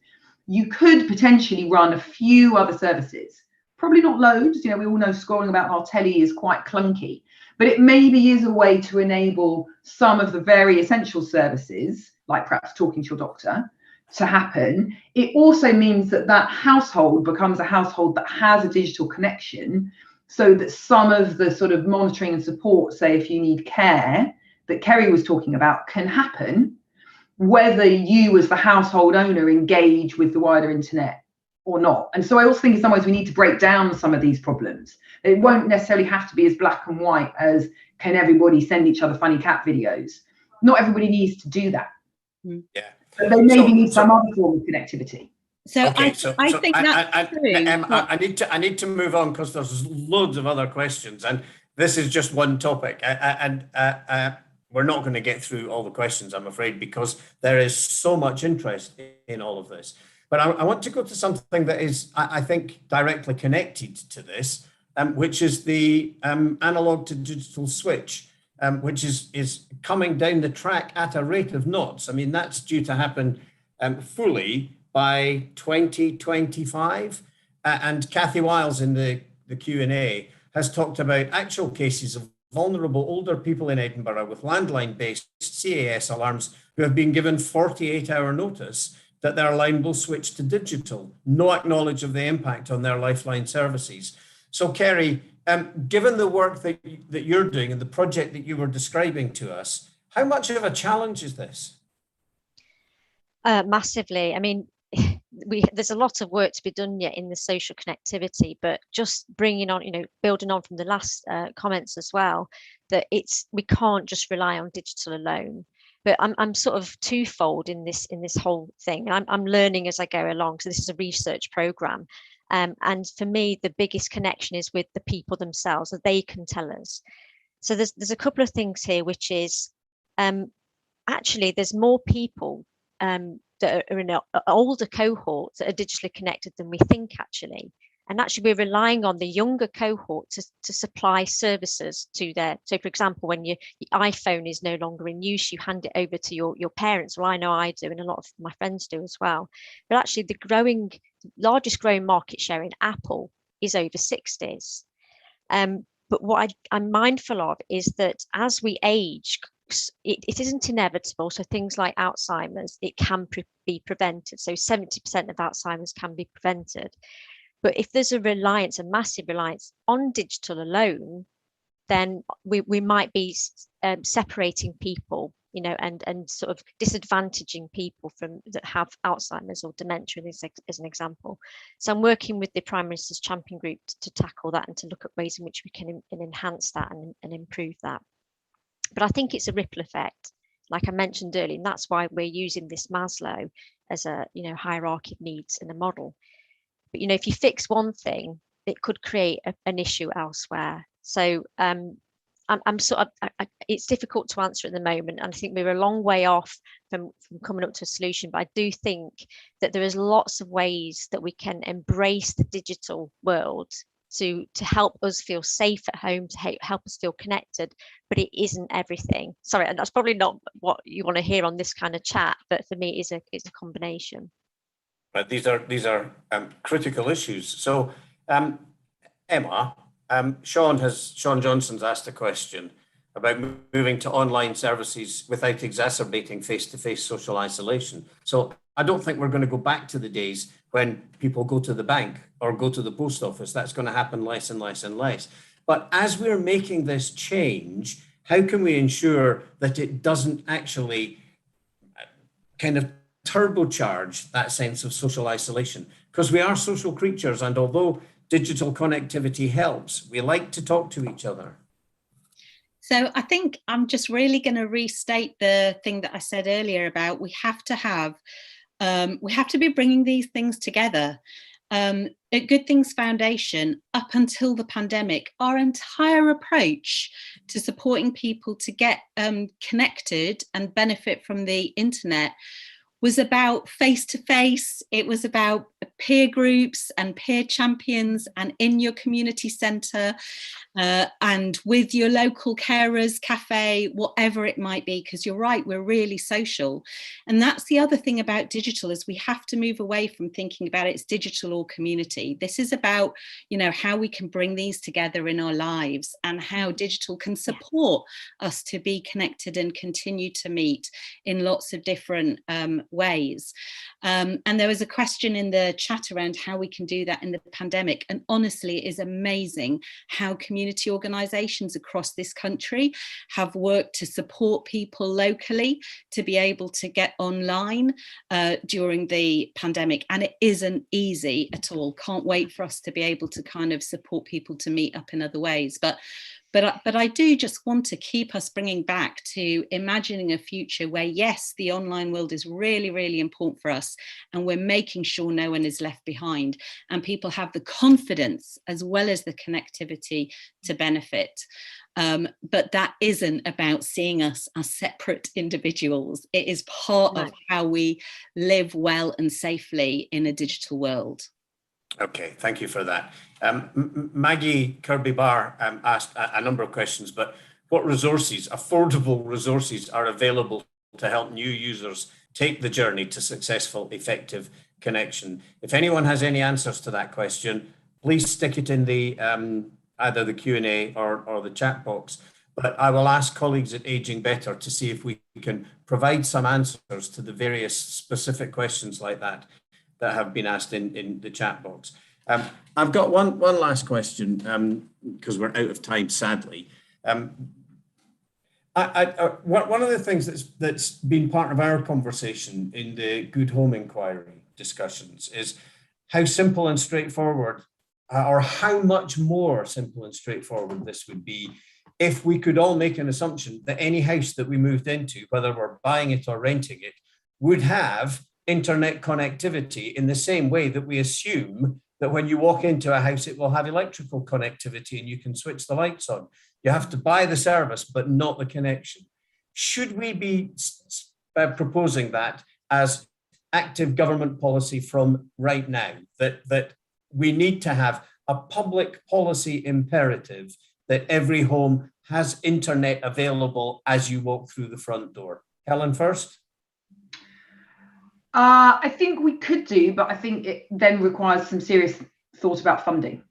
Speaker 3: you could potentially run a few other services. Probably not loads, you know, we all know scrolling about our telly is quite clunky, but it maybe is a way to enable some of the very essential services, like perhaps talking to your doctor, to happen. It also means that that household becomes a household that has a digital connection, so that some of the sort of monitoring and support, say if you need care, that Kerry was talking about, can happen, whether you as the household owner engage with the wider internet or not. And so I also think in some ways we need to break down some of these problems. It won't necessarily have to be as black and white as can everybody send each other funny cat videos. Not everybody needs to do that.
Speaker 1: Yeah.
Speaker 3: But they maybe need some other form of connectivity.
Speaker 2: So
Speaker 1: Okay,
Speaker 2: I think that's true.
Speaker 1: I need to move on because there's loads of other questions, and this is just one topic, and we're not going to get through all the questions, I'm afraid, because there is so much interest in all of this. But I want to go to something that is, I think, directly connected to this, which is the analog to digital switch, which is coming down the track at a rate of knots. I mean, that's due to happen fully by 2025. And Kathy Wiles in the Q&A has talked about actual cases of vulnerable older people in Edinburgh with landline-based CAS alarms who have been given 48-hour notice that their line will switch to digital, no acknowledge of the impact on their lifeline services. So Kerry, given the work that you're doing and the project that you were describing to us, how much of a challenge is this?
Speaker 4: Massively. I mean, there's a lot of work to be done yet in the social connectivity, but just bringing on, building on from the last comments as well, that we can't just rely on digital alone. But I'm sort of twofold in this whole thing. I'm learning as I go along. So this is a research program. And for me, the biggest connection is with the people themselves, that they can tell us. So there's a couple of things here, which is actually there's more people that are in an older cohort that are digitally connected than we think, actually. And actually, we're relying on the younger cohort to supply services to their. So, for example, when your iPhone is no longer in use, you hand it over to your parents. Well, I know I do, and a lot of my friends do as well. But actually, the largest growing market share in Apple is over 60s. But what I'm mindful of is that as we age, it isn't inevitable. So things like Alzheimer's, it can be prevented. So 70% of Alzheimer's can be prevented. But if there's a massive reliance on digital alone, then we might be separating people, you know, and sort of disadvantaging people from that have Alzheimer's or dementia, as an example. So I'm working with the Prime Minister's Champion Group to tackle that and to look at ways in which we can enhance that and improve that. But I think it's a ripple effect, like I mentioned earlier, and that's why we're using this Maslow as a, you know, hierarchy of needs in a model. But, you know, if you fix one thing, it could create an issue elsewhere. So I'm sort of, it's difficult to answer at the moment, and I think we're a long way off from coming up to a solution. But I do think that there is lots of ways that we can embrace the digital world to help us feel safe at home, to help us feel connected. But it isn't everything. Sorry, and that's probably not what you want to hear on this kind of chat. But for me, it's a combination.
Speaker 1: But these are critical issues. So, Emma, Sean Johnson's asked a question about moving to online services without exacerbating face-to-face social isolation. So I don't think we're going to go back to the days when people go to the bank or go to the post office. That's going to happen less and less and less. But as we're making this change, how can we ensure that it doesn't actually kind of turbocharge that sense of social isolation? Because we are social creatures, and although digital connectivity helps, we like to talk to each other.
Speaker 2: So I think I'm just really going to restate the thing that I said earlier about we have to be bringing these things together. At Good Things Foundation, up until the pandemic, our entire approach to supporting people to get connected and benefit from the internet was about face-to-face. It was about peer groups and peer champions, and in your community centre and with your local carers, cafe, whatever it might be, because you're right, we're really social. And that's the other thing about digital, is we have to move away from thinking about it's digital or community. This is about, you know, how we can bring these together in our lives and how digital can support us to be connected and continue to meet in lots of different ways. And there was a question in the chat around how we can do that in the pandemic. And honestly, it is amazing how community organisations across this country have worked to support people locally to be able to get online during the pandemic. And it isn't easy at all. Can't wait for us to be able to kind of support people to meet up in other ways. But I do just want to keep us bringing back to imagining a future where, yes, the online world is really, really important for us, and we're making sure no one is left behind, and people have the confidence as well as the connectivity to benefit. But that isn't about seeing us as separate individuals. It is part of how we live well and safely in a digital world.
Speaker 1: Okay, thank you for that. Maggie Kirby-Barr asked a number of questions, but what resources, affordable resources, are available to help new users take the journey to successful, effective connection? If anyone has any answers to that question, please stick it in the either the Q&A or the chat box. But I will ask colleagues at Aging Better to see if we can provide some answers to the various specific questions like that have bone asked in the chat box. I've got one last question because we're out of time, sadly. One of the things that's been part of our conversation in the Good Home Inquiry discussions is how simple and straightforward, or how much more simple and straightforward this would be if we could all make an assumption that any house that we moved into, whether we're buying it or renting it, would have internet connectivity in the same way that we assume that when you walk into a house, it will have electrical connectivity and you can switch the lights on. You have to buy the service, but not the connection. Should we be proposing that as active government policy from right now, that we need to have a public policy imperative that every home has internet available as you walk through the front door? Helen first.
Speaker 3: I think we could do, but I think it then requires some serious thought about funding.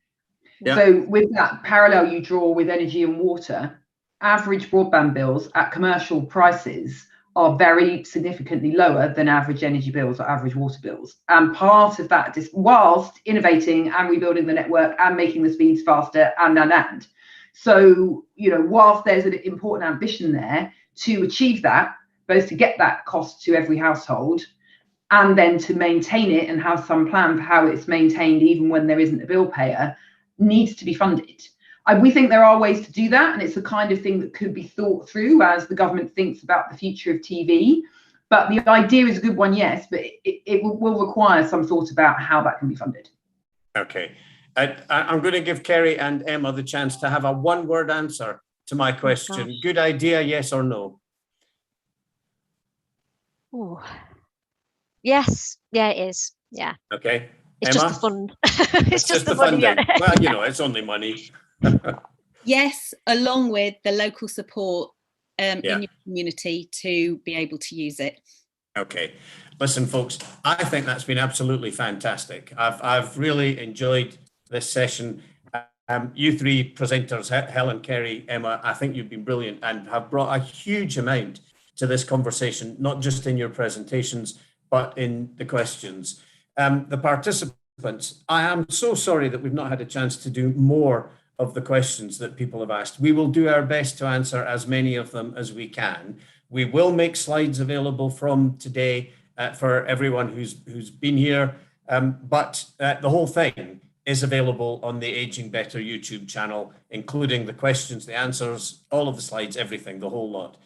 Speaker 3: Yeah. So with that parallel you draw with energy and water, average broadband bills at commercial prices are very significantly lower than average energy bills or average water bills. And part of that, whilst innovating and rebuilding the network and making the speeds faster and. So, you know, whilst there's an important ambition there to achieve that, both to get that cost to every household and then to maintain it and have some plan for how it's maintained even when there isn't a bill payer, needs to be funded. We think there are ways to do that, and it's the kind of thing that could be thought through as the government thinks about the future of TV. But the idea is a good one, yes, but it will require some thought about how that can be funded.
Speaker 1: Okay. I'm going to give Kerry and Emma the chance to have a one-word answer to my question.
Speaker 4: Oh,
Speaker 1: good idea, yes or no?
Speaker 4: ooh. Yes, yeah, it is. Yeah.
Speaker 1: Okay.
Speaker 4: It's
Speaker 1: Emma?
Speaker 4: just the fund.
Speaker 1: It's just the
Speaker 4: money.
Speaker 1: funding. Well, you know, it's only money.
Speaker 2: Yes, along with the local support
Speaker 1: Yeah.
Speaker 2: in your community to be able to use it.
Speaker 1: Okay. Listen, folks, I think that's been absolutely fantastic. I've really enjoyed this session. You three presenters, Helen, Kerry, Emma, I think you've been brilliant and have brought a huge amount to this conversation, not just in your presentations, but in the questions. The participants, I am so sorry that we've not had a chance to do more of the questions that people have asked. We will do our best to answer as many of them as we can. We will make slides available from today for everyone who's been here, but the whole thing is available on the Aging Better YouTube channel, including the questions, the answers, all of the slides, everything, the whole lot.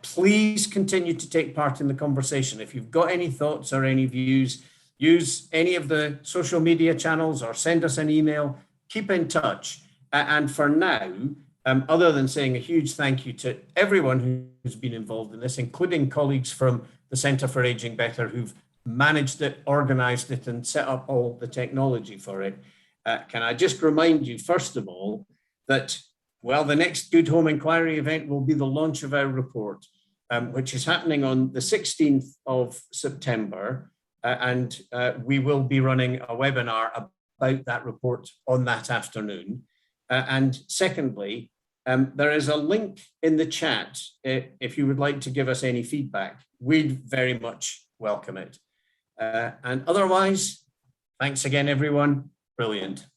Speaker 1: Please continue to take part in the conversation. If you've got any thoughts or any views, use any of the social media channels or send us an email. Keep in touch. And for now, other than saying a huge thank you to everyone who's been involved in this, including colleagues from the Centre for Aging Better who've managed it, organised it, and set up all the technology for it, can I just remind you, first of all, that, well, the next Good Home Inquiry event will be the launch of our report, which is happening on the 16th of September. And we will be running a webinar about that report on that afternoon. And secondly, there is a link in the chat if you would like to give us any feedback. We'd very much welcome it. And otherwise, thanks again, everyone. Brilliant.